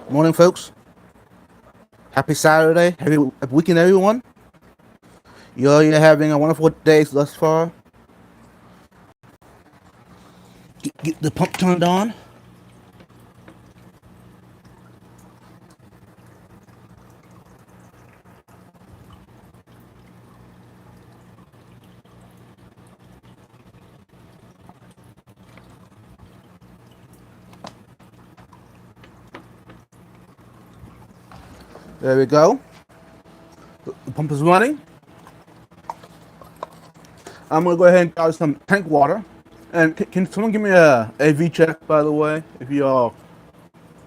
Morning, folks. Happy Saturday. Happy weekend, everyone. You're having a wonderful day thus far. Get the pump turned on. There we go. The pump is running. I'm going to go ahead and grab some tank water. And can someone give me a AV check, by the way, if you all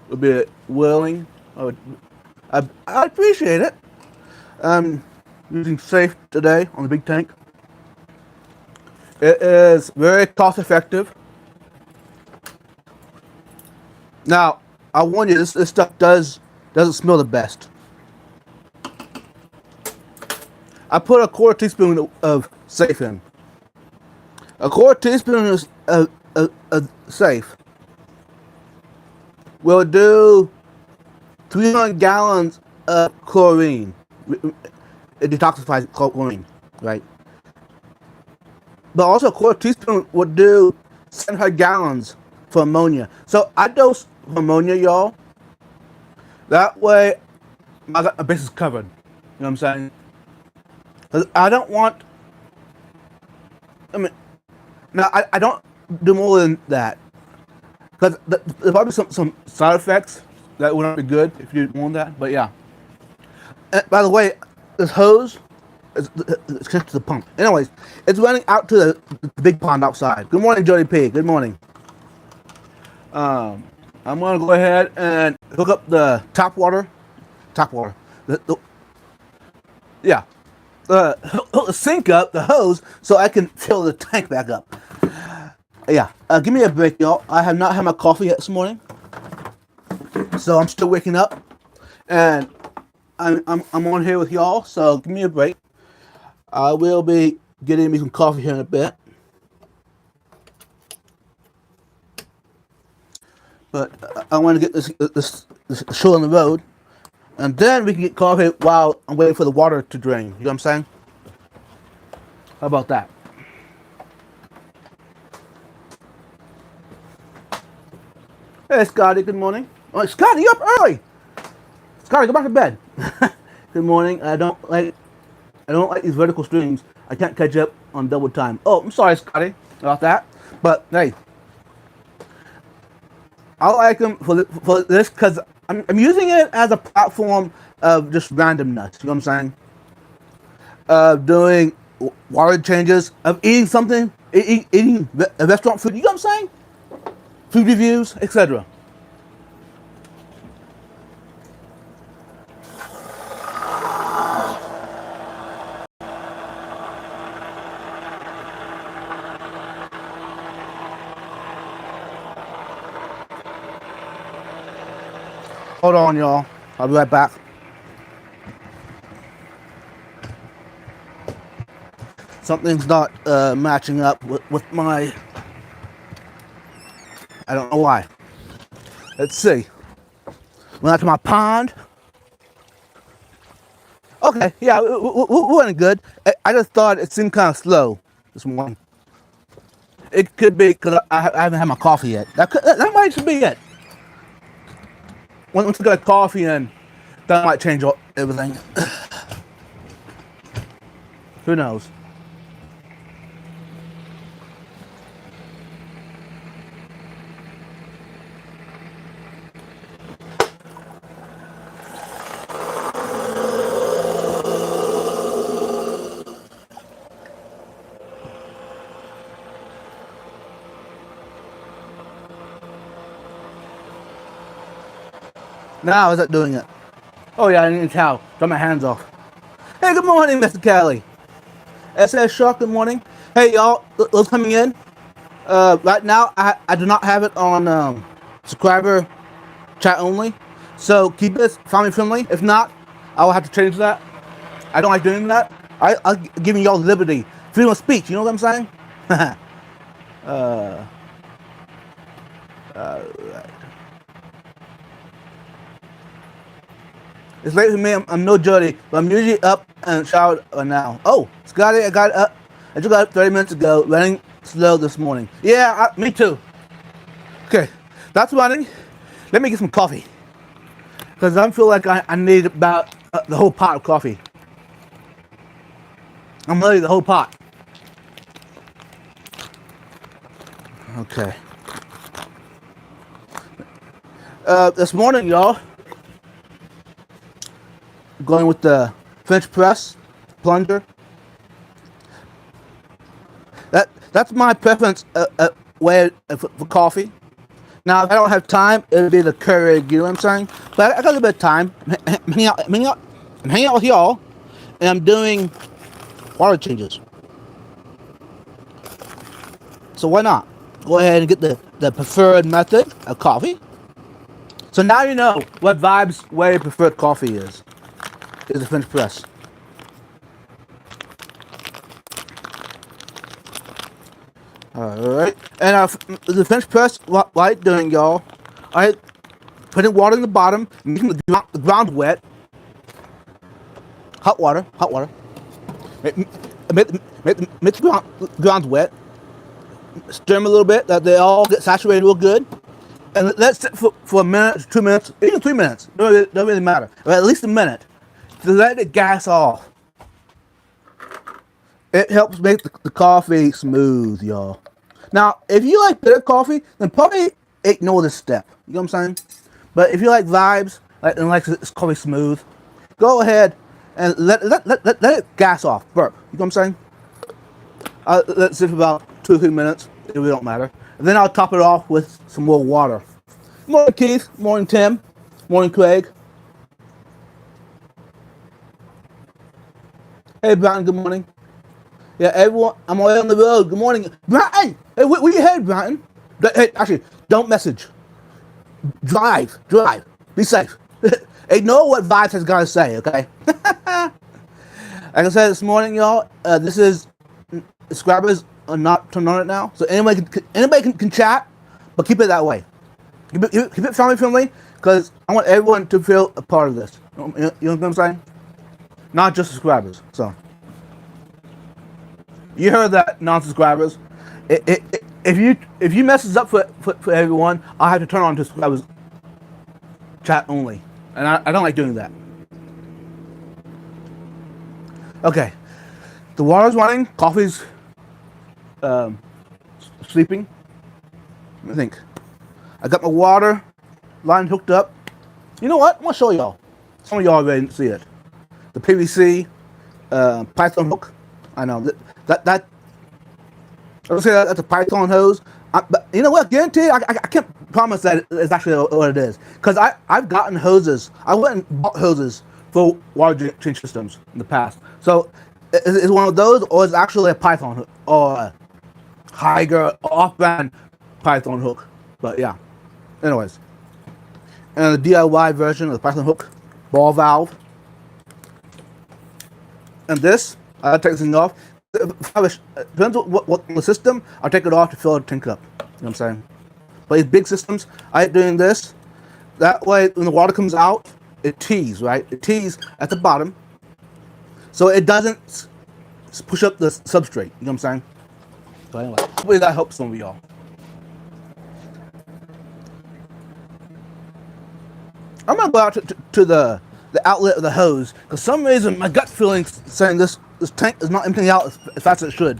would be willing? I appreciate it. I'm using safe today on the big tank. It is very cost effective. Now, I warn you, this stuff doesn't smell the best. I put a quarter teaspoon of safe in. A quarter teaspoon of safe will do 300 gallons of chlorine. It detoxifies chlorine, right? But also a quarter teaspoon would do 700 gallons for ammonia. So I dose for ammonia, y'all. That way, I got my bases covered. You know what I'm saying? 'Cause I don't want. I mean, now I don't do more than that. Because there's probably some side effects that would not be good if you didn't want that. But yeah. And by the way, this hose is connected to the pump. Anyways, it's running out to the big pond outside. Good morning, Jody P. Good morning. I'm gonna go ahead and hook up the tap water. Yeah. Hook the sink up, the hose, so I can fill the tank back up. Yeah. Give me a break, y'all. I have not had my coffee yet this morning, so I'm still waking up, and I'm on here with y'all. So give me a break. I will be getting me some coffee here in a bit. But I want to get this show on the road, and then we can get coffee while I'm waiting for the water to drain. You know what I'm saying? How about that? Hey, Scotty. Good morning. Oh, Scotty, you up early? Scotty, go back to bed. Good morning. I don't like these vertical streams. I can't catch up on double time. Oh, I'm sorry, Scotty, about that. But hey, I like them for this because I'm using it as a platform of just randomness. You know what I'm saying? Doing water changes, of eating something, eating restaurant food. You know what I'm saying? Food reviews, etc. Hold on, y'all. I'll be right back. Something's not matching up with my. I don't know why. Let's see. Went out to my pond. Okay, yeah, we're running good. I just thought it seemed kind of slow this morning. It could be because I haven't had my coffee yet. That might just be it. Once I get a coffee in, that might change everything. Who knows? Now, is that doing it? Oh yeah, I need a towel. Dry my hands off. Hey, good morning, Mr. Kelly. SS Shark, good morning. Hey, y'all, those coming in. Right now, I do not have it on subscriber chat only. So keep this family friendly. If not, I will have to change that. I don't like doing that. I'm giving y'all liberty. Freedom of speech, you know what I'm saying? Right. It's late for me. I'm no dirty, but I'm usually up and showered now. Oh, Scotty, I got up. I just got up 30 minutes ago, running slow this morning. Yeah, me too. Okay, that's running. Let me get some coffee. Because I feel like I need about the whole pot of coffee. I'm ready the whole pot. Okay. This morning, y'all, going with the French press plunger. That's my preference way for coffee. Now, if I don't have time, it'll be the Keurig, you know what I'm saying? But I got a bit of time. I'm hanging out with y'all, and I'm doing water changes. So why not? Go ahead and get the preferred method of coffee. So now you know what Vibe's way preferred coffee is the French press. Alright, and the French press, what I doing, y'all, I putting water in the bottom, making the ground wet. Hot water. Make the ground wet. Stir them a little bit, that they all get saturated real good. And let it sit for a minute, 2 minutes, even 3 minutes. Don't really matter. Or at least a minute. To let the gas off. It helps make the coffee smooth, y'all. Now, if you like bitter coffee, then probably ignore this step. You know what I'm saying? But if you like vibes, and like this coffee smooth, go ahead and let it gas off, burp. You know what I'm saying? Let it sit for about 2 or 3 minutes. It really don't matter. And then I'll top it off with some more water. Morning, Keith. Morning, Tim. Morning, Craig. Hey, Broughton. Good morning. Yeah, everyone. I'm all on the road. Good morning, Broughton. Hey, where you headed, Broughton? Hey, actually, don't message. Drive. Be safe. Ignore what Vibes has got to say. Okay. Like I said this morning, y'all. This is subscribers are not turned on it now, so anybody can chat, but keep it that way. Keep it family friendly, because I want everyone to feel a part of this. You know what I'm saying? Not just subscribers. So you heard that, non-subscribers. If you mess this up for everyone, I'll have to turn on to subscribers chat only, and I don't like doing that. Okay, the water's running, coffee's sleeping. Let me think. I got my water line hooked up. You know what? I'm gonna show y'all. Some of y'all already didn't see it. The PVC Python hook. I know that. Let's say that's a Python hose. But you know what? Guaranteed, I can't promise that it's actually what it is. Because I've gotten hoses. I went and bought hoses for water change systems in the past. So is one of those, or is it actually a Python hook, or a Haiger off-brand Python hook? But yeah. Anyways, and the DIY version of the Python hook ball valve. And this, I'll take this thing off. Depends on what the system, I'll take it off to fill the tank up. You know what I'm saying? But these big systems, I like doing this. That way, when the water comes out, it tees, right? It tees at the bottom. So it doesn't push up the substrate. You know what I'm saying? So anyway, hopefully that helps some of y'all. I'm gonna go out to the outlet of the hose, because for some reason my gut feeling saying this tank is not emptying out as fast as it should.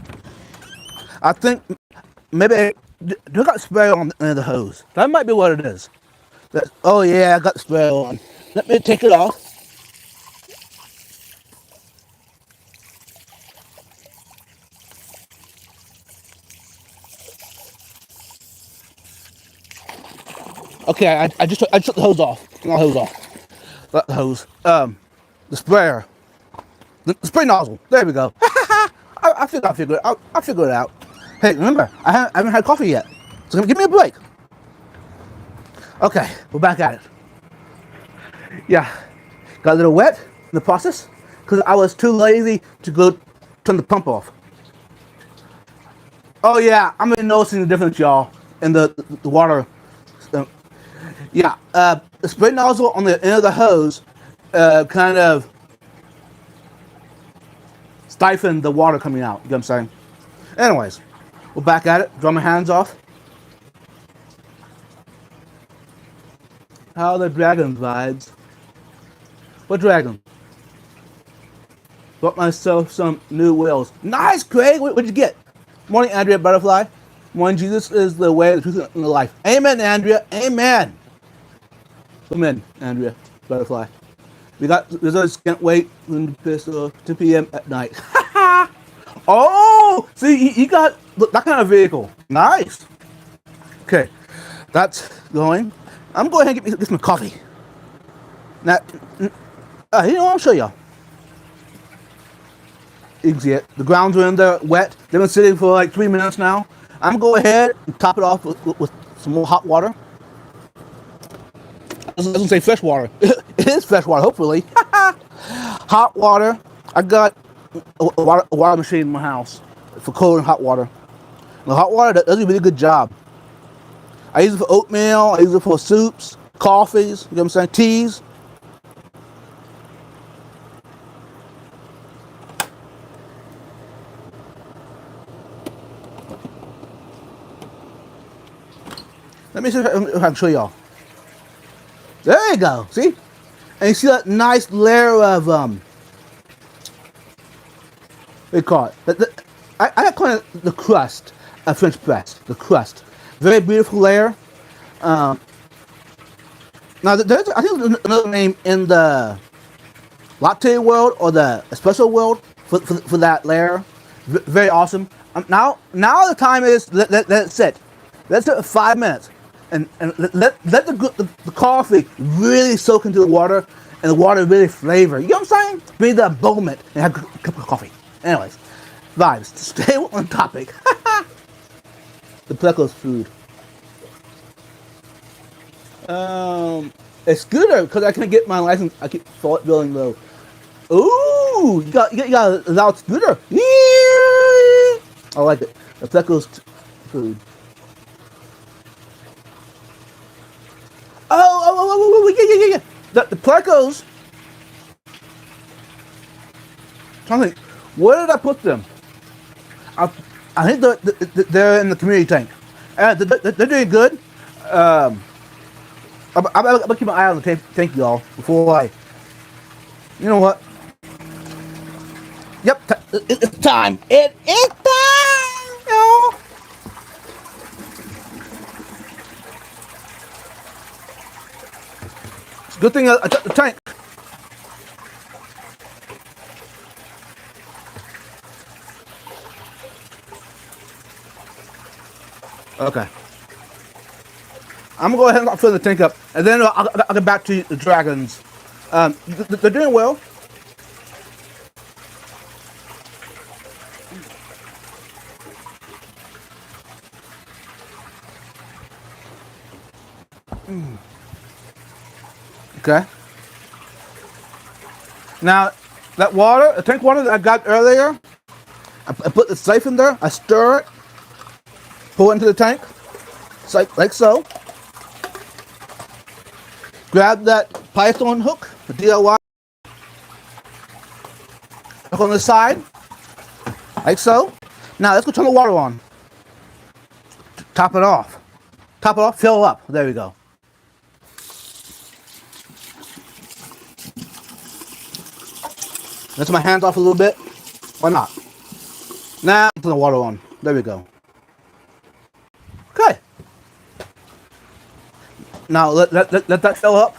I think maybe do I got spray on the hose? That might be what it is. Oh yeah, I got the spray on. Let me take it off. Okay, I just took the hose off. Not the hose off. Not the hose. The sprayer. The spray nozzle. There we go. I think I'll figure it out. Hey, remember, I haven't had coffee yet. So give me a break. Okay, we're back at it. Yeah, got a little wet in the process because I was too lazy to go turn the pump off. Oh yeah, I'm noticing the difference, y'all, in the water. Yeah, the spray nozzle on the end of the hose kind of stifle the water coming out. You know what I'm saying? Anyways, we're back at it. Dry my hands off. How are the dragon vibes? What dragon? Bought myself some new wheels. Nice, Craig. What'd you get? Morning, Andrea Butterfly. Morning, Jesus is the way, the truth, and the life. Amen, Andrea. Amen. Come in, Andrea Butterfly. We got results. Can't wait. 2 p.m. at night. Oh, see, you got that kind of vehicle. Nice. Okay, that's going. I'm going ahead and get some coffee. Now, I'll show y'all. You can see it. The grounds are in there wet. They've been sitting for like 3 minutes now. I'm gonna go ahead and top it off with some more hot water. I was gonna say fresh water. It is fresh water, hopefully. Hot water. I got a water machine in my house for cold and hot water. The hot water does a really good job. I use it for oatmeal. I use it for soups, coffees. You know what I'm saying? Teas. Let me see if I can show y'all. There you go. See? And you see that nice layer of what do you call it? I call it the crust of French press. The crust. Very beautiful layer. Now there's I think there's another name in the latte world or the espresso world for that layer. Very awesome. Now the time is let it sit. Let's do it 5 minutes. And let the coffee really soak into the water and the water really flavor. You know what I'm saying? Bring that moment and have a cup of coffee. Anyways, vibes. Stay on topic. The Pleco's food. A scooter because I can't get my license. I keep feeling low. Ooh, you got a loud scooter. I like it. The Pleco's food. Yeah. The Plecos. Trying to think, where did I put them? I think they're in the community tank. They're doing good. I'm gonna keep my eye on the tank, y'all, before I. You know what? Yep, it's time. It is time, y'all. Good thing I took the tank. Okay. I'm gonna go ahead and fill the tank up, and then I'll get back to the dragons. They're doing well. Okay. Now, that water, the tank water that I got earlier, I put the safe in there, I stir it, pour it into the tank, like so. Grab that Python hook, the DIY, hook on the side, like so. Now, let's go turn the water on. Top it off. Top it off, fill up. There we go. Let's my hands off a little bit. Why not? Now, turn the water on. There we go. Okay. Now, let that fill up.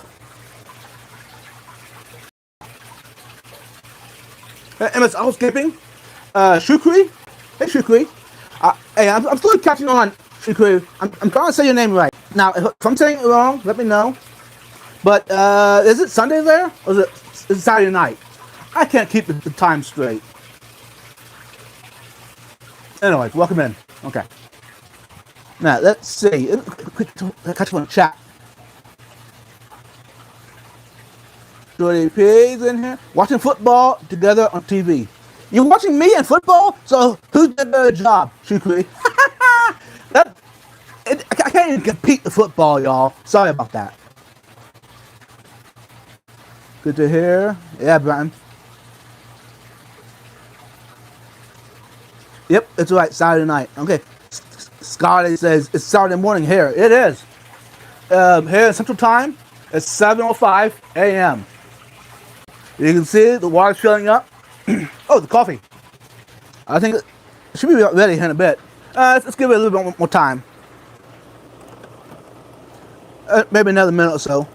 MS, I was skipping. Shukri. Hey, Shukri. Hey, I'm still catching on, Shukri. I'm trying to say your name right. Now, if I'm saying it wrong, let me know. But, is it Sunday there? Or is it Saturday night? I can't keep the time straight. Anyways, welcome in. Okay. Now, let's see. Quick, catch one chat. Shorty P's in here. Watching football together on TV. You're watching me in football? So, who's did a better job? Shukri. I can't even compete with football, y'all. Sorry about that. Good to hear. Yeah, Brian. Yep, it's right. Saturday night. Okay. Scotty says it's Saturday morning here. It is. Here in Central Time, it's 7:05 a.m. You can see the water's filling up. Oh, the coffee. I think it should be ready in a bit. Let's give it a little bit more time. Maybe another minute or so.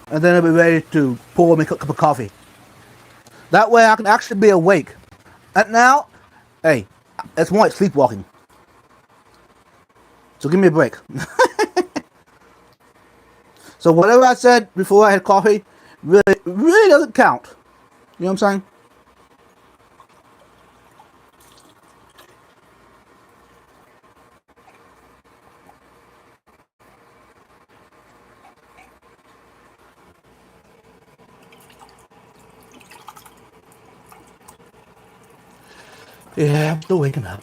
And then it'll be ready to pour me a cup of coffee. That way I can actually be awake. And now, hey, it's more like sleepwalking. So give me a break. So whatever I said before I had coffee really doesn't count. You know what I'm saying? Yeah, I'm still waking up.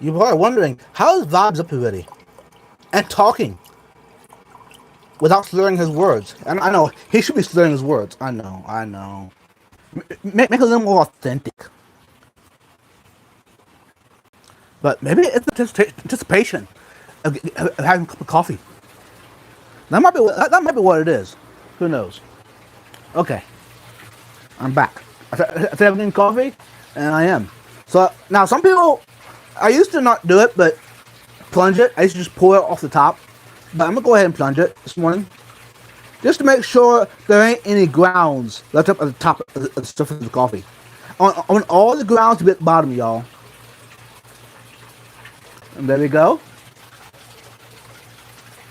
You're probably wondering, how is Vibes up already? And talking without slurring his words. And I know, he should be slurring his words. I know. Make it a little more authentic. But maybe it's anticipation of having a cup of coffee. That might be what it is. Who knows? Okay, I'm back. I said I'm getting coffee, and I am. So now some people, I used to not do it, but plunge it. I used to just pour it off the top. But I'm gonna go ahead and plunge it this morning, just to make sure there ain't any grounds left up at the top of the surface of the coffee. I want all the grounds to be at the bottom, y'all. And there we go.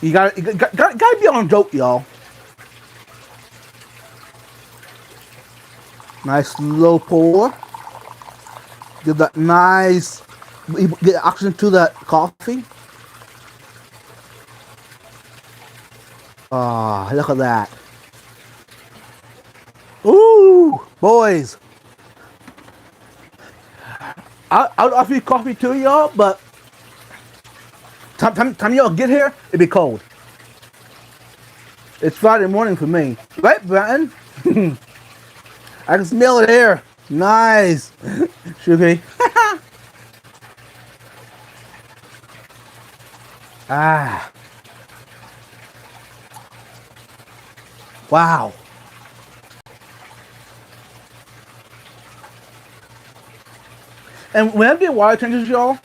You gotta be on a joke, y'all. Nice slow pour. Give that nice, get oxygen to that coffee. Ah, oh, look at that. Ooh, boys. I'll offer you coffee too, y'all, but time y'all get here, it'll be cold. It's Friday morning for me. Right, Brian? I can smell it here. Nice. Sugar. Ah. Wow. And when I do water changes, y'all,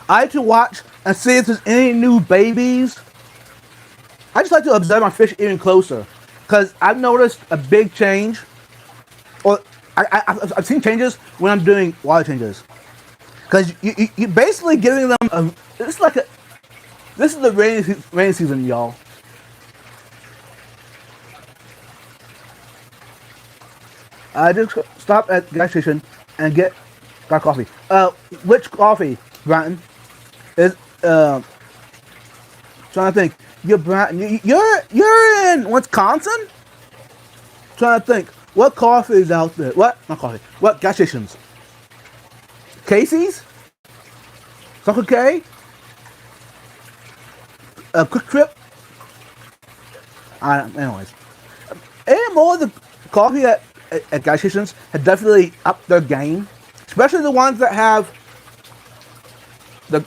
I like to watch and see if there's any new babies. I just like to observe my fish even closer, because I've noticed a big change, or I've seen changes when I'm doing water changes. Because you're basically giving them a, this is the rainy season, y'all. I just stopped at the gas station and got coffee. Which coffee, Bratton? Is trying to think. You're Bratton. You're in Wisconsin? Trying to think. What coffee is out there? What? Not coffee. What gas stations? Casey's? Circle K? Quick Trip? Anyways. Any more of the coffee at gas stations have definitely upped their game. Especially the ones that have the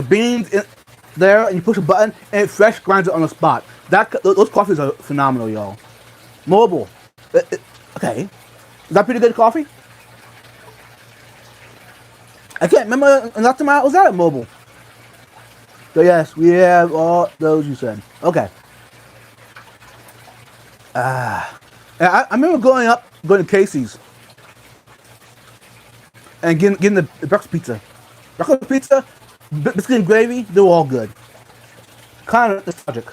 beans in there, and you push a button and it fresh grinds it on the spot. Those coffees are phenomenal, y'all. Mobile. Okay. Is that pretty good coffee? I can't remember last time I was at Mobile. So yes, we have all those you said. Okay. I remember going to Casey's and getting the breakfast pizza. Breakfast pizza, biscuit and gravy, they were all good. Kind of nostalgic.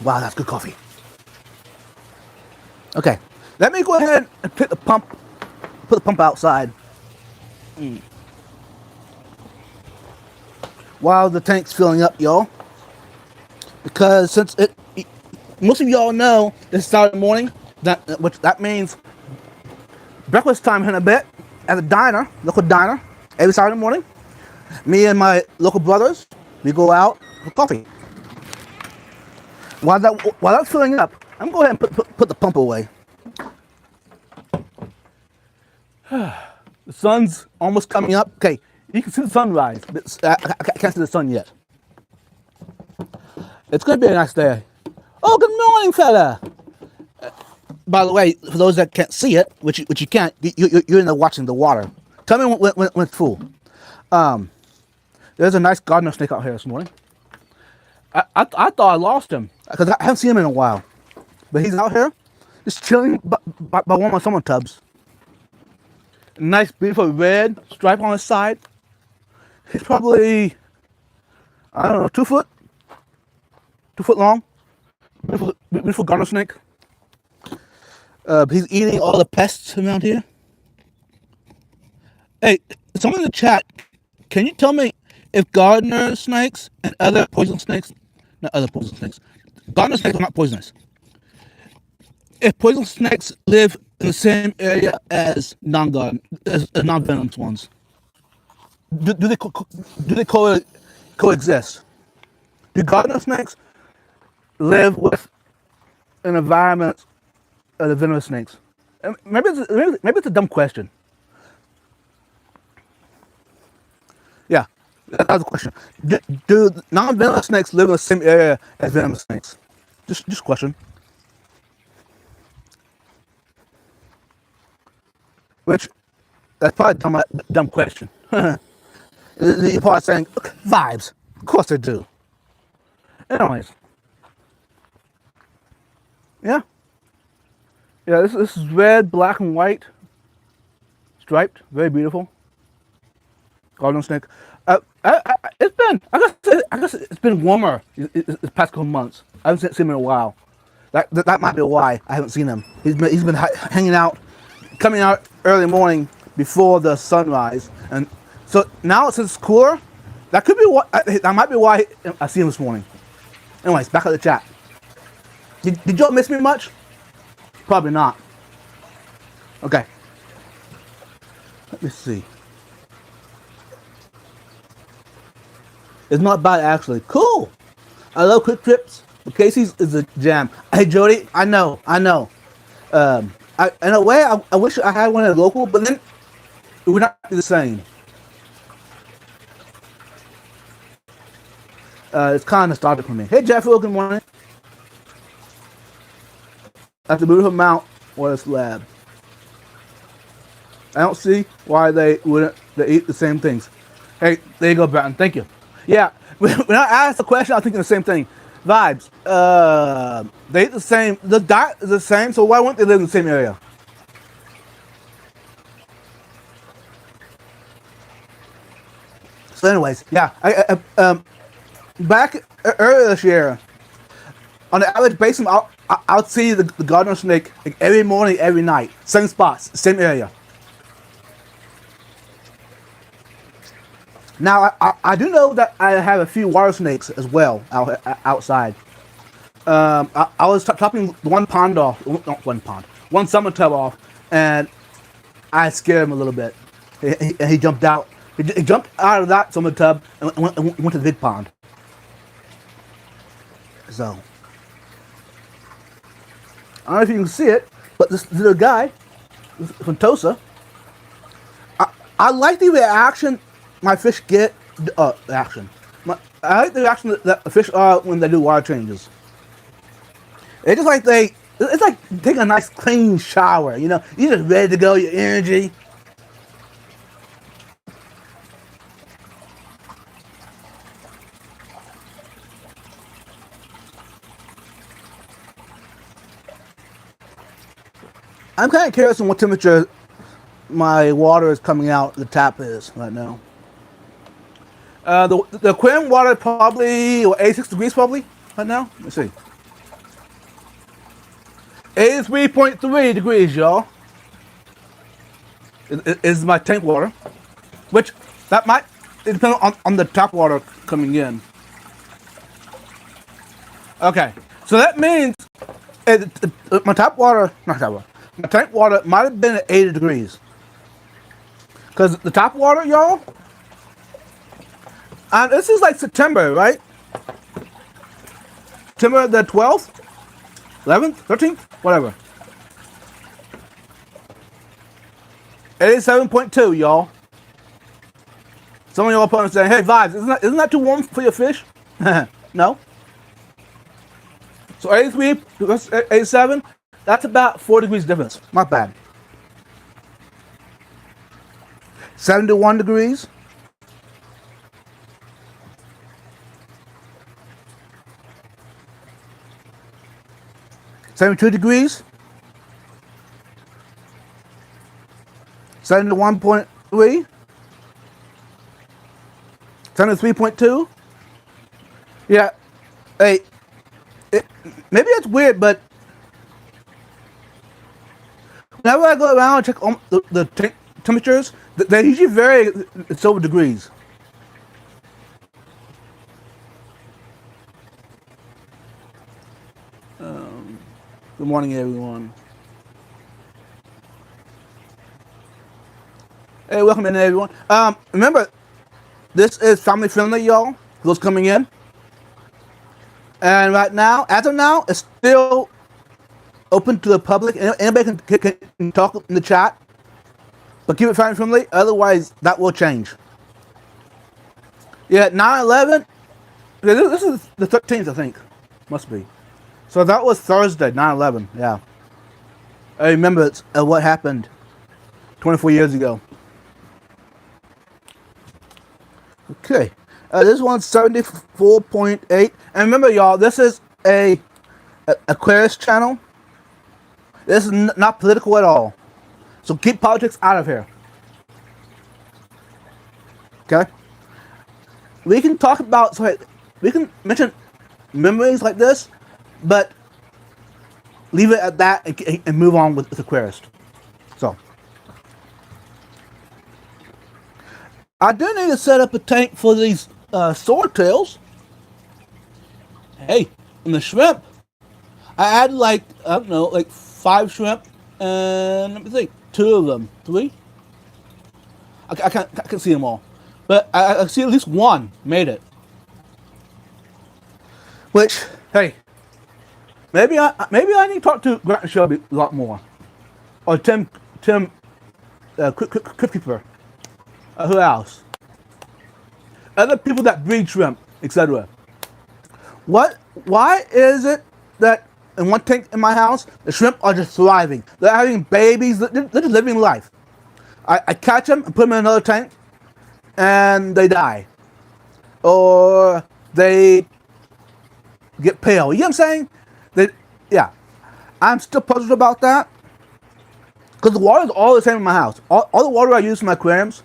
Wow, that's good coffee. Okay, let me go ahead and put the pump outside. While the tank's filling up, y'all. Because since most of y'all know this is Saturday morning, that means breakfast time in a bit at a diner, local diner, every Saturday morning. Me and my local brothers, we go out for coffee. While that's filling up, I'm going to go ahead and put the pump away. The sun's almost coming up. Okay, you can see the sunrise, but I can't see the sun yet. It's going to be a nice day. Oh, good morning, fella. By the way, for those that can't see it, which you can't, you're in there watching the water. Tell me when it's full. There's a nice gardener snake out here this morning. I thought I lost him because I haven't seen him in a while. But he's out here, just chilling by one of my summer tubs. Nice, beautiful red stripe on his side. He's probably, I don't know, 2 foot long. Beautiful gardener snake. He's eating all the pests around here. Hey, someone in the chat, can you tell me if gardener snakes and other poison snakes, not other poison snakes, gardener snakes are not poisonous. If poison snakes live in the same area as non-venomous ones, do they coexist? Do gardener snakes live with an environment of the venomous snakes? Maybe it's a dumb question. Yeah, that's the question. Do non-venomous snakes live in the same area as venomous snakes? Just question. Which, that's probably a dumb question. You're probably saying, okay, vibes. Of course they do. Anyways. Yeah. Yeah, this is red, black, and white. Striped. Very beautiful. Garden snake. It's been, I guess it's been warmer this past couple months. I haven't seen him in a while. That might be why I haven't seen him. He's been hanging out, coming out early morning before the sunrise, and so now since it's cooler, that could be what that might be why I see him this morning. Anyways, back at the chat. Did y'all miss me much? Probably not. Okay. Let me see. It's not bad actually. Cool. I love quick trips. But Casey's is a jam. Hey Jody, I know. In a way, I wish I had one at local, but then it would not be the same. It's kind of nostalgic for me. Hey Jeffrey, good morning. That's a beautiful mount or a slab. I don't see why they wouldn't. They eat the same things. Hey, there you go, Bratton. Thank you. Yeah, when I asked the question, I was thinking the same thing. Vibes. They eat the same. The diet is the same, so why wouldn't they live in the same area? So, anyways, yeah. Back earlier this year, on the average basis, I would see the gardener snake like every morning, every night, same spots, same area. Now, I do know that I have a few water snakes as well outside. I was topping one pond off, not one pond, one summer tub off, and I scared him a little bit. He jumped out. He jumped out of that summer tub and went to the big pond. So, I don't know if you can see it, but this little guy from Tosa, I like the reaction my fish get. I like the reaction that the fish are when they do water changes. It's just like it's like taking a nice clean shower, you know? You're just ready to go, your energy. I'm kind of curious on what temperature my water is coming out, the tap is right now. The aquarium water probably 86 degrees probably right now. Let's see. 83.3 degrees, y'all. Is my tank water, which that might depend on the tap water coming in. Okay, so that means my tap water, not tap water, my tank water might have been at 80 degrees. Because the tap water, y'all, And this is like September, right? September the 12th, 11th, 13th, whatever. 87.2, y'all. Some of y'all opponents saying, hey, Vibes, isn't that too warm for your fish? No. So 83 plus 87, that's about 4 degrees difference. Not bad. 71 degrees. 72 degrees. 71.3. 73.2. Yeah. Hey, maybe it's weird, but whenever I go around and check on the temperatures, they usually vary in several degrees. Good morning, everyone. Hey, welcome in, everyone. Remember, this is family friendly, y'all. For those coming in, and right now, as of now, it's still open to the public. Anybody can talk in the chat, but keep it family friendly. Otherwise, that will change. Yeah, 9/11. This is the 13th, I think. Must be. So that was Thursday, 9/11. Yeah, I remember it's, what happened 24 years ago. Okay, this one's 74.8. And remember, y'all, this is a Aquarius channel. This is not political at all. So keep politics out of here. Okay? We can talk about, we can mention memories like this, but leave it at that and move on with Aquarius. So, I do need to set up a tank for these swordtails. Hey, and the shrimp, I added like, I don't know, like 5 shrimp, and let me think, 2 of them, 3? I can't see them all, but I see at least 1 made it. Which, hey, maybe I need to talk to Grant and Shelby a lot more, or Tim, Cryptkeeper. Who else? Other people that breed shrimp, etc. Why is it that in one tank in my house, the shrimp are just thriving? They're having babies. They're just living life. I catch them and put them in another tank, and they die, or they get pale. You know what I'm saying? Yeah. I'm still puzzled about that, because the water is all the same in my house. All the water I use for my aquariums,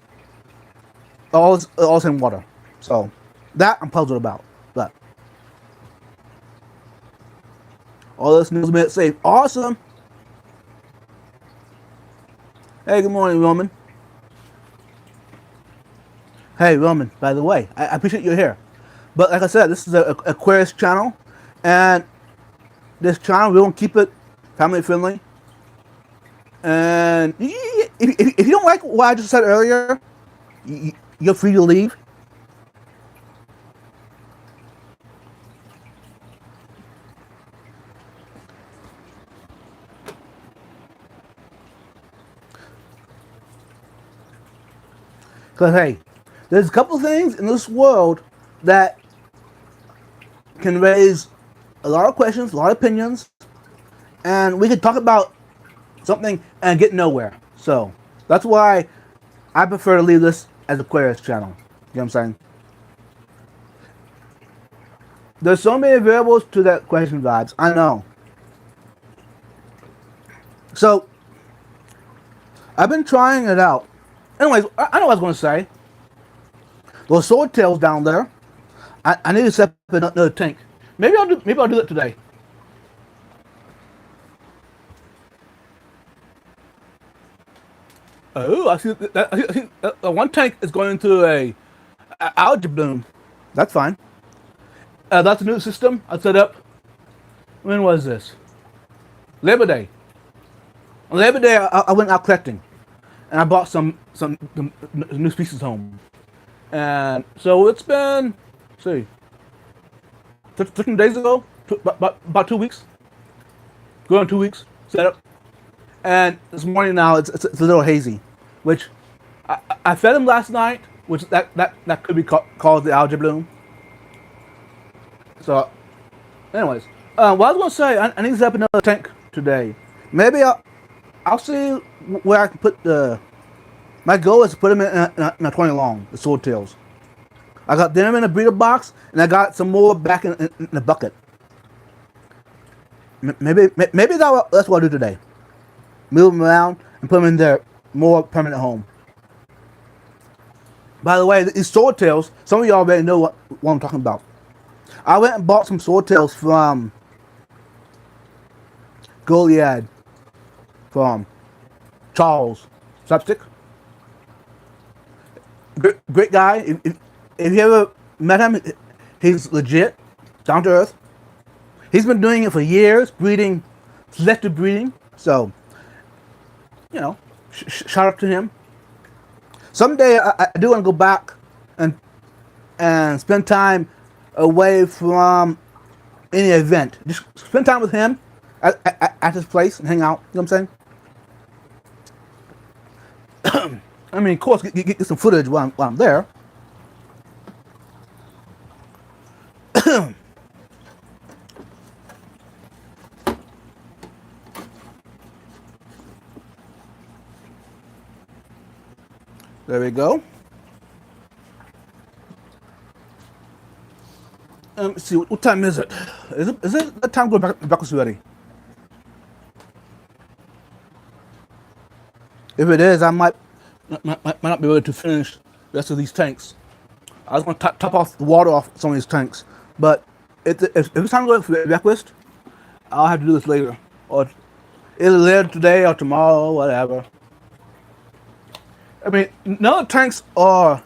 all the same water. So that I'm puzzled about. But all this news made it safe. Awesome. Hey, good morning, Roman. Hey, Roman, by the way, I appreciate you're here. But like I said, this is an Aquarius channel, and this channel, we won't keep it family friendly. And if you don't like what I just said earlier, you're free to leave. Because, hey, there's a couple things in this world that can raise a lot of questions, a lot of opinions, and we could talk about something and get nowhere. So that's why I prefer to leave this as Aquarius channel. You know what I'm saying? There's so many variables to that question, Vibes. I know. So I've been trying it out. Anyways, I know what I was going to say. Those swordtails down there, I need to set up another tank. Maybe I'll do that today. Oh, I see one tank is going into a algae bloom. That's fine. That's a new system I set up. When was this? Labor Day. On Labor Day, I went out collecting, and I bought some new species home. And so it's been, let's see, 15 days ago, about 2 weeks, going on 2 weeks, set up. And this morning now, it's a little hazy, which I fed him last night, which that could be called the algae bloom. So, anyways, what I was going to say, I need to set up another tank today. Maybe I'll see where I can put the. My goal is to put them in a 20 long, the swordtails. I got them in a breeder box, and I got some more back in the bucket. Maybe that's what I'll do today. Move them around and put them in their more permanent home. By the way, these swordtails, some of y'all already know what I'm talking about. I went and bought some swordtails from Goliad, from Charles Slapstick. Great guy. If you ever met him, he's legit, down to earth. He's been doing it for years, breeding, selective breeding. So, shout out to him. Someday I do want to go back and spend time away from any event. Just spend time with him at his place and hang out. You know what I'm saying? I mean, of course, get some footage while I'm there. There we go. Let's see, what time is it? Is it the time to go breakfast already? If it is, I might not be able to finish the rest of these tanks. I was going to top off the water off some of these tanks, but if it's time to go for breakfast, I'll have to do this later, or either later today or tomorrow, or whatever. I mean, none of the tanks are.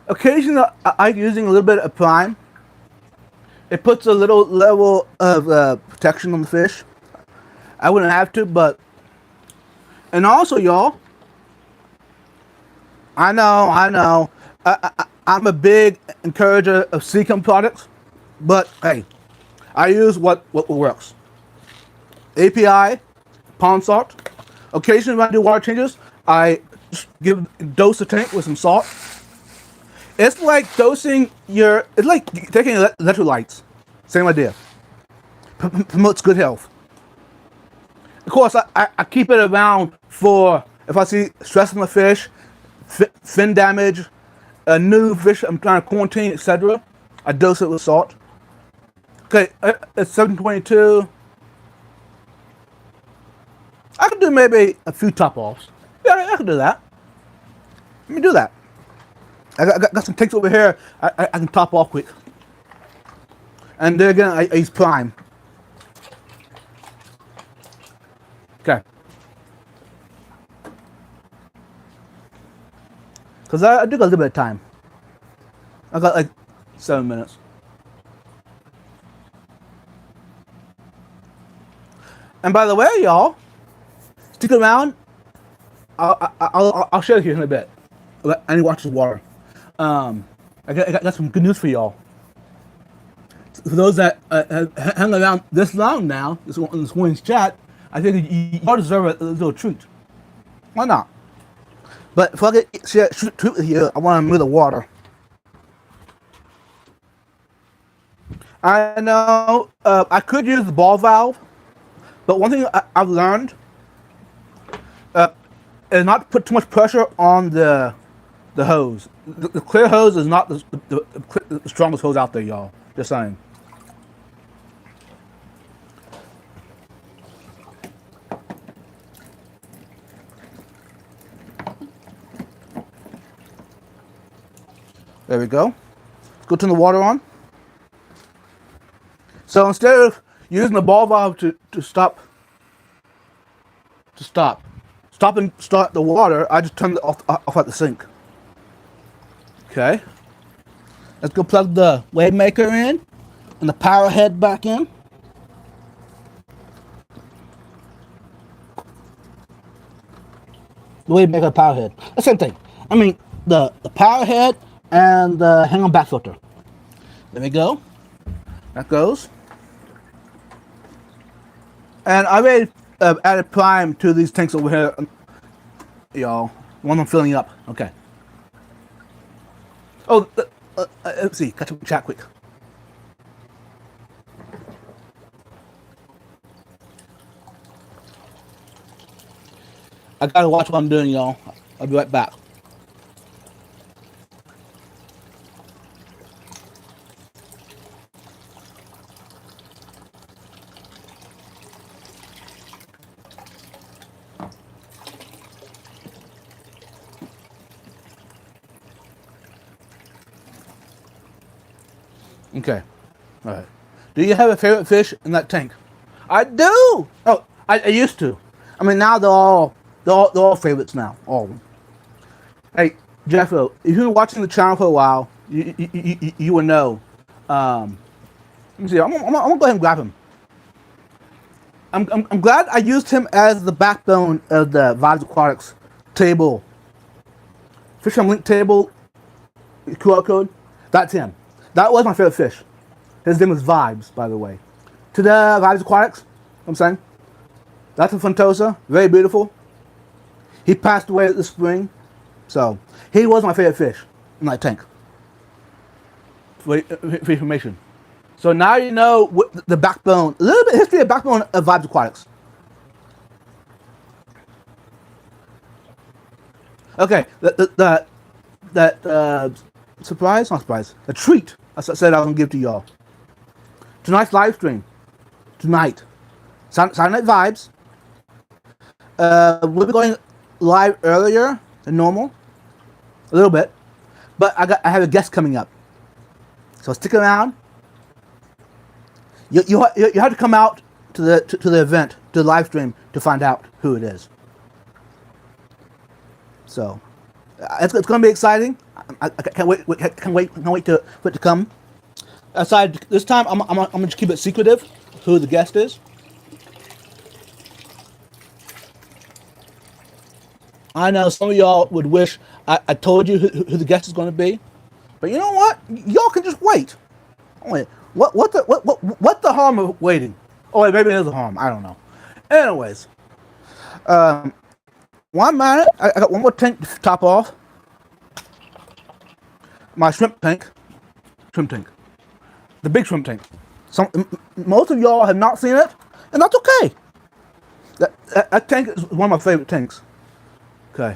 Occasionally, I like using a little bit of prime. It puts a little level of protection on the fish. I wouldn't have to, but. And also, y'all, I know, I'm a big encourager of Seacom products, but hey, I use what works. API, pond salt. Occasionally, when I do water changes, I dose the tank with some salt. It's like dosing it's like taking electrolytes. Same idea. Promotes good health. Of course, I keep it around for if I see stress on the fish, fin damage, a new fish I'm trying to quarantine, etc. I dose it with salt. Okay, it's 7:22. I could do maybe a few top offs. Yeah, I could do that. Let me do that. I got some tanks over here I can top off quick. And then again, I use prime. Okay. Because I do got a little bit of time. I got like 7 minutes. And by the way, y'all, stick around. I'll share with you in a bit. I need to watch this water. I got some good news for y'all. For those that have hung around this long now, this morning's chat, I think you all deserve a little treat. Why not? But if I get share treat with you, I want to move the water. I know I could use the ball valve, but one thing I've learned is not to put too much pressure on the hose. The clear hose is not the strongest hose out there, y'all. Just saying. There we go. Let's go turn the water on. So instead of using the ball valve to stop and start the water, I just turned it off at the sink. Okay. Let's go plug the wave maker in and the power head back in. The wave maker, power head. The same thing. I mean, the power head and the hang on back filter. There we go. That goes. And I already added prime to these tanks over here, y'all. One I'm filling up. Okay. Oh, let's see. Catch up chat quick. I gotta watch what I'm doing, y'all. I'll be right back. Okay. All right. Do you have a favorite fish in that tank? I do. Oh, I used to. I mean, now they're all favorites now. All of them. Hey, Jeffo, if you've been watching the channel for a while, you will know. Let me see. I'm gonna go ahead and grab him. I'm glad I used him as the backbone of the Vibes Aquatics table. Fish on link table, QR code. That's him. That was my favorite fish. His name was Vibes, by the way. To the Vibes Aquatics, I'm saying. That's a Fantosa, very beautiful. He passed away this spring, so he was my favorite fish in that tank. For information. So now you know what the backbone, a little bit of history of backbone of Vibes Aquatics. Okay, that surprise, not surprise, a treat I said I was gonna give to y'all. Tonight's live stream, tonight, Saturday Night Vibes. We'll be going live earlier than normal, a little bit, but I have a guest coming up, so stick around. You have to come out to the event, to the live stream, to find out who it is. So it's going to be exciting. I can't wait for it to come. Aside this time, I'm going to keep it secretive who the guest is. I know some of y'all would wish I told you who the guest is going to be, but you know what? Y'all can just wait. Wait, what the harm of waiting? Oh wait, maybe there's a harm. I don't know. Anyways, 1 minute. I got one more tank to top off. My shrimp tank, the big shrimp tank. Most of y'all have not seen it, and that's okay. That tank is one of my favorite tanks. Okay.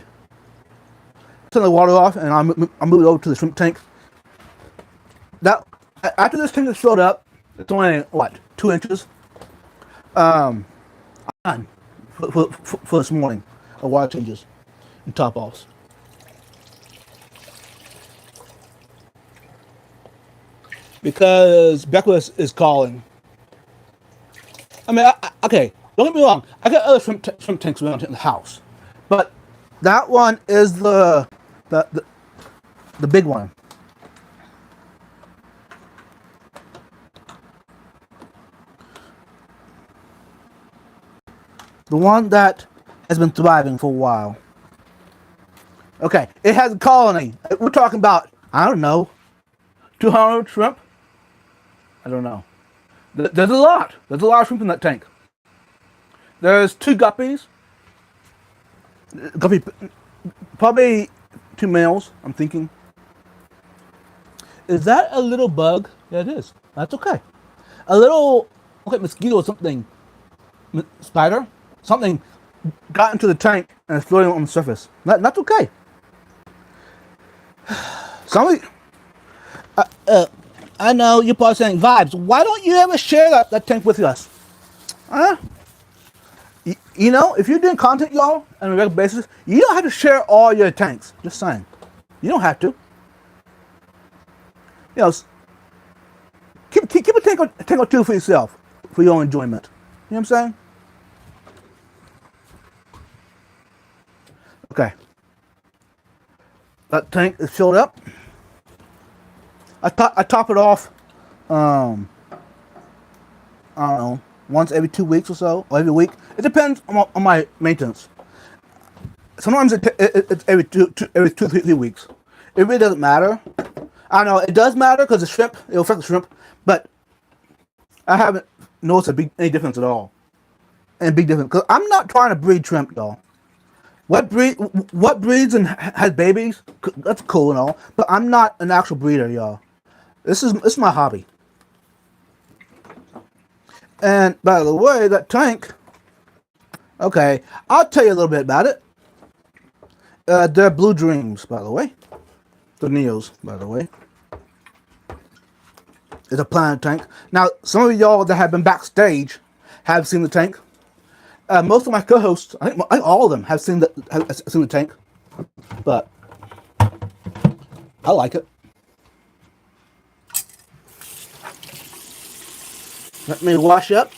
Turn the water off, and I'm moving over to the shrimp tank. That after this tank is filled up, it's only what 2 inches. I'm done for this morning of water changes and top offs. Because Beckwith is calling. I mean, okay, don't get me wrong. I got other shrimp tanks around in the house, but that one is the big one. The one that has been thriving for a while. Okay, it has a colony. We're talking about, I don't know, 200 shrimp? I don't know. There's a lot. There's a lot of shrimp in that tank. There's 2 guppies. Guppy, probably 2 males, I'm thinking. Is that a little bug? Yeah, it is. That's okay. A little, okay, mosquito or something. Spider? Something got into the tank and it's floating on the surface. That's okay. Somebody, I know you're probably saying, Vibes, why don't you ever share that tank with us? You know, if you're doing content, y'all, on a regular basis, you don't have to share all your tanks. Just saying. You don't have to. You know, keep a tank or two for yourself, for your own enjoyment. You know what I'm saying? Okay. That tank is filled up. I top it off, I don't know, once every 2 weeks or so, or every week. It depends on my maintenance. Sometimes it's every two, 3 weeks. it really doesn't matter. I know it does matter because the shrimp, it'll affect the shrimp, but I haven't noticed any difference at all. Any big difference because I'm not trying to breed shrimp, y'all. What breeds and has babies? That's cool and all, but I'm not an actual breeder, y'all. This is my hobby. And by the way, that tank. Okay, I'll tell you a little bit about it. They're Blue Dreams, by the way. The Neos, by the way. It's a planet tank. Now, some of y'all that have been backstage have seen the tank. Most of my co-hosts, I think all of them, have seen the tank. But I like it. Let me wash up.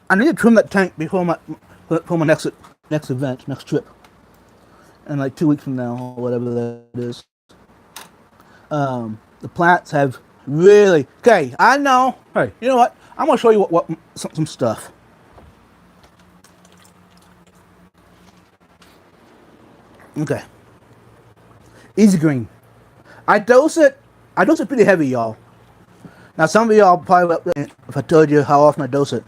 I need to trim that tank before my next event, next trip, and like 2 weeks from now or whatever that is. The plants have really. Okay, I know. Hey, you know what? I'm gonna show you some stuff. Okay. Easy green. I dose it pretty heavy, y'all. Now some of y'all probably, if I told you how often I dose it.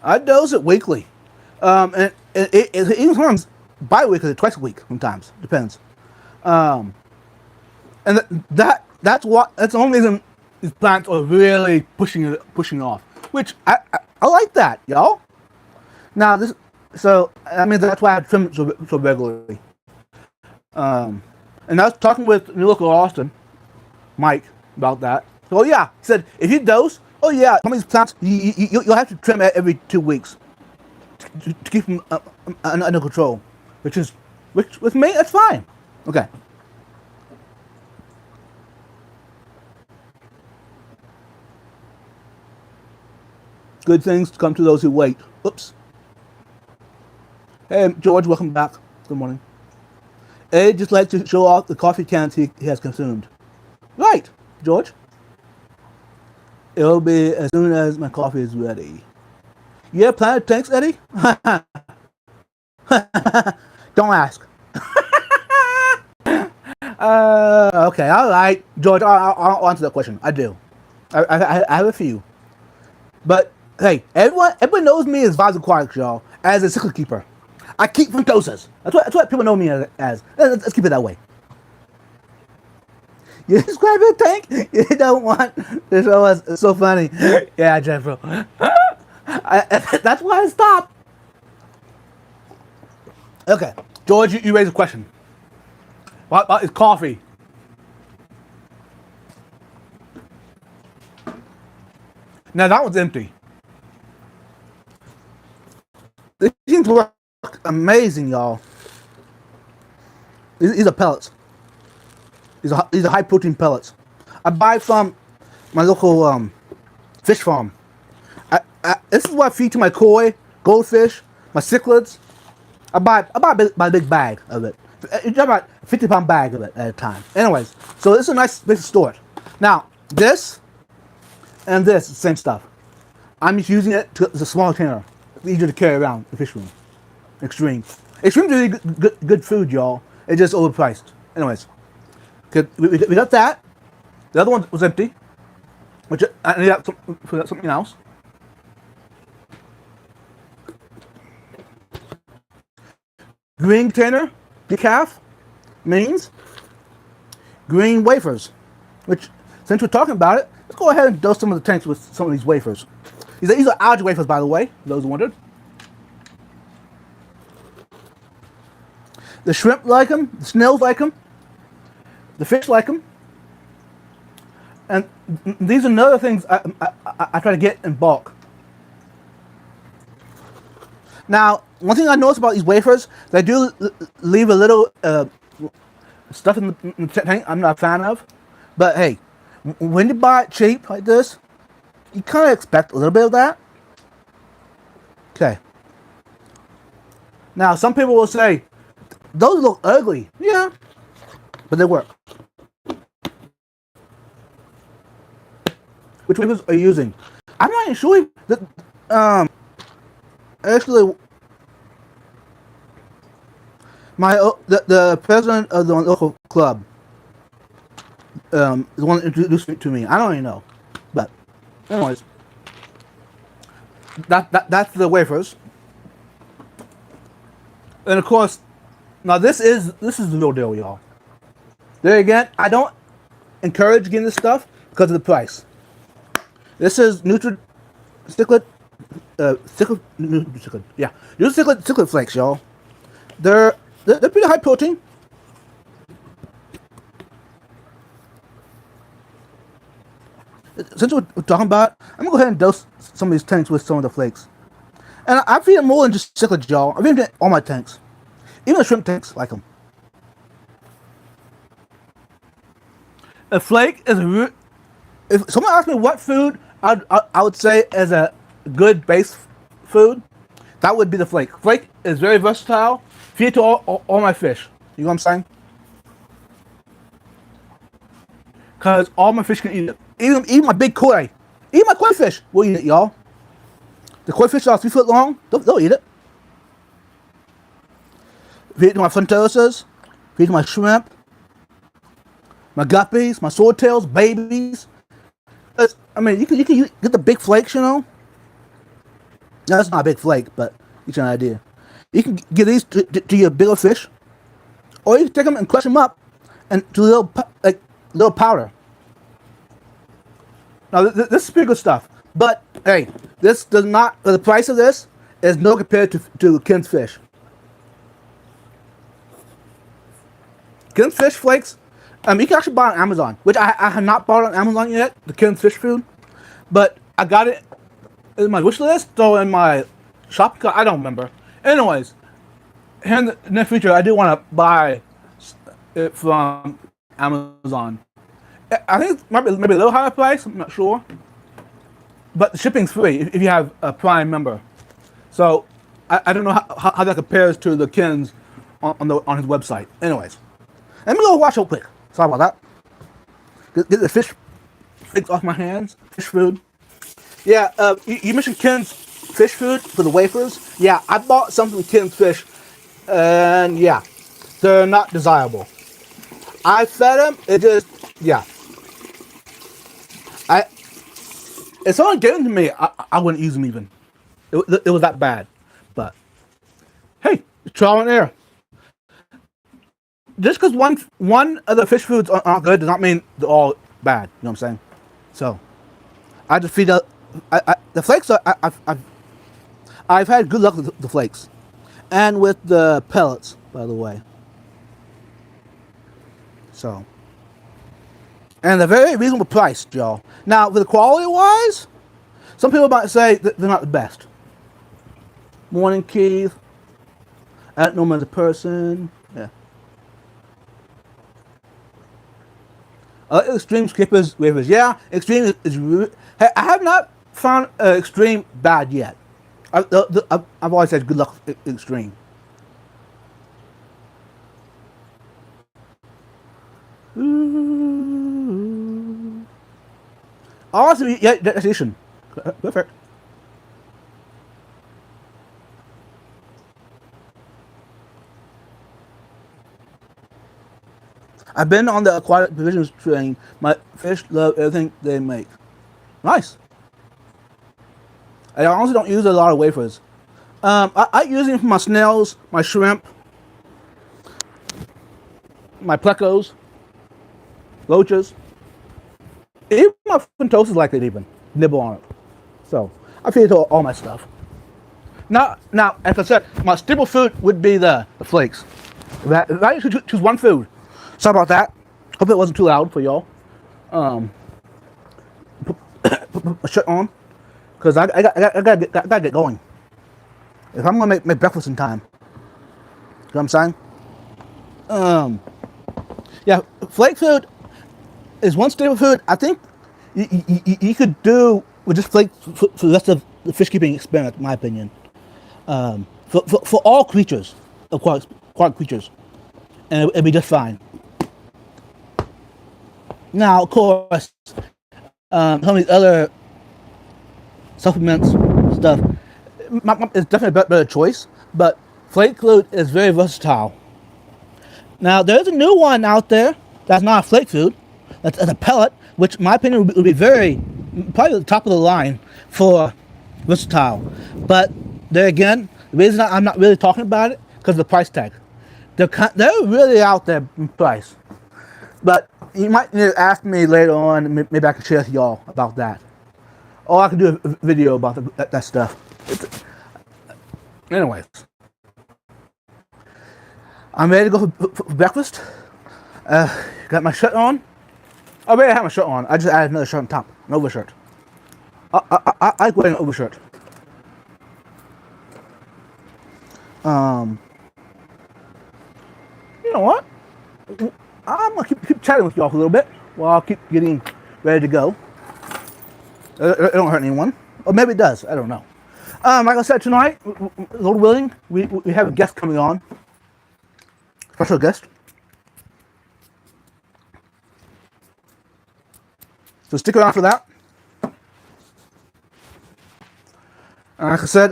I dose it weekly, and it even sometimes bi-weekly, twice a week. Sometimes depends, and that's the only reason these plants are really pushing off. Which I like that, y'all. Now I mean that's why I trim it so regularly. And I was talking with New Local Austin, Mike, about that. So yeah, he said if you dose. Oh yeah, some of these plants you'll have to trim every 2 weeks to keep them under control, which with me that's fine. Okay. Good things come to those who wait. Oops. Hey George, welcome back. Good morning. Ed just likes to show off the coffee cans he has consumed. Right, George. It'll be as soon as my coffee is ready. Yeah, planet tanks, Eddie? Don't ask. Okay, all right. George, I'll answer that question. I do. I have a few. But, hey, everyone knows me as Vibes Aquarium, y'all, as a cyclic keeper. I keep photosas. That's what people know me as. Let's keep it that way. You describe your tank? You don't want to show us. It's so funny. Yeah, Jennifer. That's why I stopped. Okay. George, you raised a question. What about his coffee? Now that one's empty. These things work amazing, y'all. These are pellets. These are high protein pellets. I buy from my local fish farm. This is what I feed to my koi, goldfish, my cichlids. I buy a big bag of it. It's about a 50-pound bag of it at a time. Anyways, so this is a nice place to store it. Now, this and this, the same stuff. I'm just using it as a small container. It's easier to carry around the fish room. Extreme. Extreme's really good food, y'all. It's just overpriced. Anyways. Okay, we got that. The other one was empty. Which I need for something else. Green container, decaf, means green wafers. Which, since we're talking about it, let's go ahead and dose some of the tanks with some of these wafers. These are algae wafers, by the way, for those who wondered. The shrimp like them, the snails like them, the fish like them, and these are another things I try to get in bulk. Now, one thing I noticed about these wafers, they do leave a little stuff in the tank I'm not a fan of. But hey, when you buy it cheap like this, you kind of expect a little bit of that. Okay. Now, some people will say, those look ugly. Yeah, but they work. Which wafers are you using? I'm not even sure. Actually, the president of the local club is the one that introduced it to me. I don't even know, but anyways, that's the wafers, and of course, now this is the real deal, y'all. There again, I don't encourage getting this stuff because of the price. This is Nutriciclet flakes, y'all. They're pretty high protein. Since we're talking about it, I'm gonna go ahead and dose some of these tanks with some of the flakes. And I feed them more than just cichlids, y'all. I feed them all my tanks. Even the shrimp tanks like them. A flake is if someone asks me what food I would say is a good base food, that would be the flake. Flake is very versatile. Feed it to all my fish. You know what I'm saying? Because all my fish can eat it. Even my big koi. Even my koi fish will eat it, y'all. The koi fish are 3 foot long. They'll eat it. Feed it to my frontosas. Feed it to my shrimp. My guppies. My swordtails. Babies. I mean, you can get the big flakes, you know. No, that's not a big flake, but you get an idea. You can get these to your bigger fish, or you can take them and crush them up and do little powder. Now this is pretty good stuff, but hey, this does not. The price of this is no compared to Ken's fish. Ken's fish flakes. You can actually buy it on Amazon, which I have not bought on Amazon yet, the Ken's fish food, but I got it in my wish list or in my shop cart. I don't remember. Anyways, here in the near future, I do want to buy it from Amazon. I think it might be maybe a little higher price. I'm not sure, but the shipping's free if you have a Prime member. So I don't know how that compares to the Ken's on his website. Anyways, let me go wash real quick. Sorry about that. Get the fish flakes off my hands. Fish food. Yeah, you mentioned Ken's fish food for the wafers. Yeah, I bought some from Ken's Fish, and yeah, they're not desirable. I fed them. It just, yeah. If someone gave them to me, I wouldn't use them even. It was that bad. But hey, trial and error. Just because one of the fish foods aren't good does not mean they're all bad. You know what I'm saying? So I just feed up. The flakes I've had good luck with the flakes, and with the pellets, by the way. So, and they're very reasonable priced, y'all. Now, with the quality wise, some people might say that they're not the best. Morning, Keith. I don't know him as a person. Yeah. Extreme Skippers wafers. Yeah, Extreme is. I have not found Extreme bad yet. I've always said good luck with Extreme. Awesome. Yeah, that's edition. Perfect. I've been on the aquatic divisions train. My fish love everything they make. Nice. I honestly don't use a lot of wafers. I use them for my snails, my shrimp, my plecos, loaches. Even my frontosas like it even nibble on it. So I feed it to all my stuff. Now, as I said, my staple food would be the flakes. If I should choose one food, sorry about that. Hope it wasn't too loud for y'all. Put my shirt on, cause I gotta get going. If I'm gonna make breakfast in time, you know what I'm saying? Yeah, flake food is one staple food. I think you could do with just flake for the rest of the fish keeping experiment, in my opinion. for all creatures, aquatic creatures, and it'll be just fine. Now, of course, some of these other supplements stuff, it's definitely a better choice, but flake food is very versatile. Now, there's a new one out there that's not a flake food, that's a pellet, which in my opinion would be very, probably the top of the line for versatile. But there again, the reason I'm not really talking about it, because of the price tag. They're really out there in price. But you might need to ask me later on, maybe I can share with y'all about that. Or I can do a video about that stuff. Anyways. I'm ready to go for breakfast. Got my shirt on. I already have my shirt on. I just added another shirt on top. An overshirt. I like wearing an overshirt. You know what? I'm gonna keep chatting with y'all for a little bit while I keep getting ready to go. It don't hurt anyone, or maybe it does. I don't know. Like I said, tonight, Lord willing, we have a guest coming on. Special guest. So stick around for that. Like I said,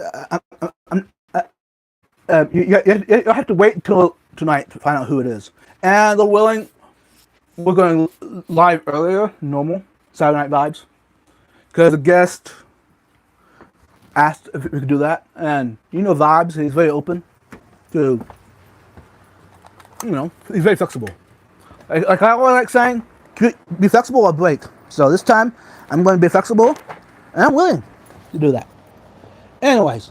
you have to wait until tonight to find out who it is. And Lord willing, we're going live earlier, normal, Saturday Night Vibes. Because the guest asked if we could do that. And you know Vibes, he's very open to, you know, he's very flexible. Like I always like saying, be flexible or break. So this time, I'm going to be flexible, and I'm willing to do that. Anyways,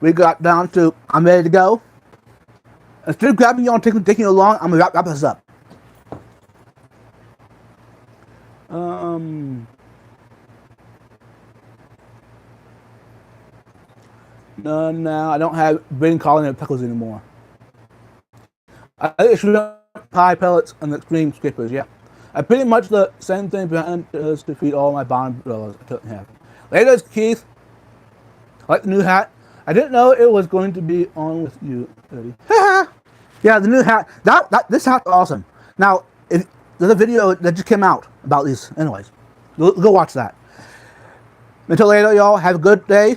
we got down to, I'm ready to go. Instead of grabbing you on taking you along, I'm going to wrap this up. No, I don't have brain colony of pickles anymore. I should have pie pellets and the extreme scrapers, yeah. I pretty much the same thing behind us to feed all my bond brothers I couldn't have. Later, Keith. I like the new hat. I didn't know it was going to be on with you, Eddie. Yeah, the new hat. This hat's awesome. Now, there's a video that just came out about these. Anyways, go watch that. Until later, y'all. Have a good day.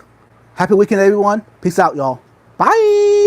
Happy weekend, everyone. Peace out, y'all. Bye.